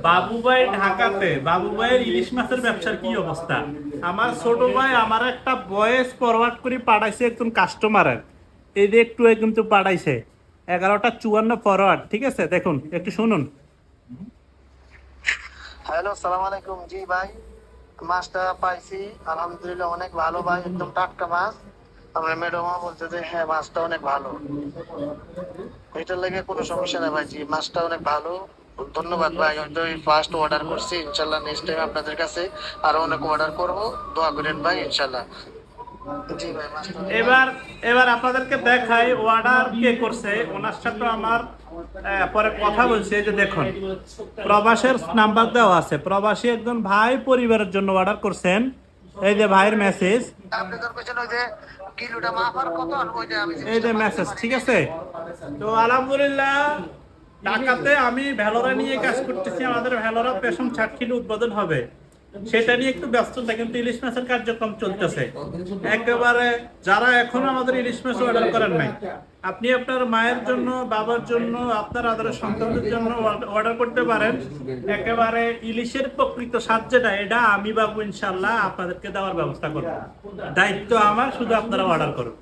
বাবু ভাই ঢাকাতে, বাবু ভাইয়ের ইলিশ মাছের ব্যবসার কি অবস্থা? আমার ছোট ভাই আমার একটা ভয়েস ফরওয়ার্ড করে পাঠাইছে একজন কাস্টমারের, এই যে একটু আগে কিন্তু পাঠাইছে 11টা 54 ফরওয়ার্ড, ঠিক আছে? দেখুন একটু শুনুন। হ্যালো, সালাম আলাইকুম। জি ভাই, মাছটা পাইছি আলহামদুলিল্লাহ, অনেক ভালো ভাই, একদম টাটকা মাছ। আমার ম্যাডামও বলছে যে হ্যাঁ মাছটা অনেক ভালো, এটার লেগে কোনো সমস্যা নেই ভাই। জি মাছটা অনেক ভালো, ধন্যবাদ ভাই। হয়তো ফার্স্ট অর্ডার করছি, ইনশাল্লাহ নেক্সট টাইম আপনাদের কাছে আরো অনেক অর্ডার করব, দোয়া করেন ভাই ইনশাল্লাহ। জি ভাই মাছটা অনেক ভালো। এবার এবার আপনাদেরকে দেখাই অর্ডার কে করছে। ওনার সাথে আমার পরে কথা বলছে। এই যে দেখুন, প্রবাসের নাম্বার দেওয়া আছে, প্রবাসী একজন ভাই পরিবারের জন্য অর্ডার করছেন। এই যে ভাইয়ের মেসেজ, আপনি তোর পেছনে ওই যে কিলোটা মাপার কত, আর ওই যে আমি এই জিনিসটা যে মাপতে মেসেজ, পারি ঠিক না। আছে? তো আলহামদুলিল্লাহ ঢাকাতে আমি ভ্যালোরা নিয়ে কাজ করতেছি। আমাদের ভ্যালোরা পেশন 60 কিলো উদ্বোধন হবে, সেটা নিয়ে একটু ব্যস্ততা, কিন্তু ইলিশ মাছের কার্যক্রম চলতেছে একেবারে। যারা এখনো আমাদের ইলিশ মাছ অর্ডার করেন নাই, আপনি আপনার মায়ের জন্য, বাবার জন্য, আপনার আদরের সন্তানদের জন্য অর্ডার করতে পারেন। একেবারে ইলিশের প্রকৃত স্বাদ যেটা, এটা আমি বাবু ইনশাল্লাহ আপনাদেরকে দেওয়ার ব্যবস্থা করবো। দায়িত্ব আমার, শুধু আপনারা অর্ডার করুন।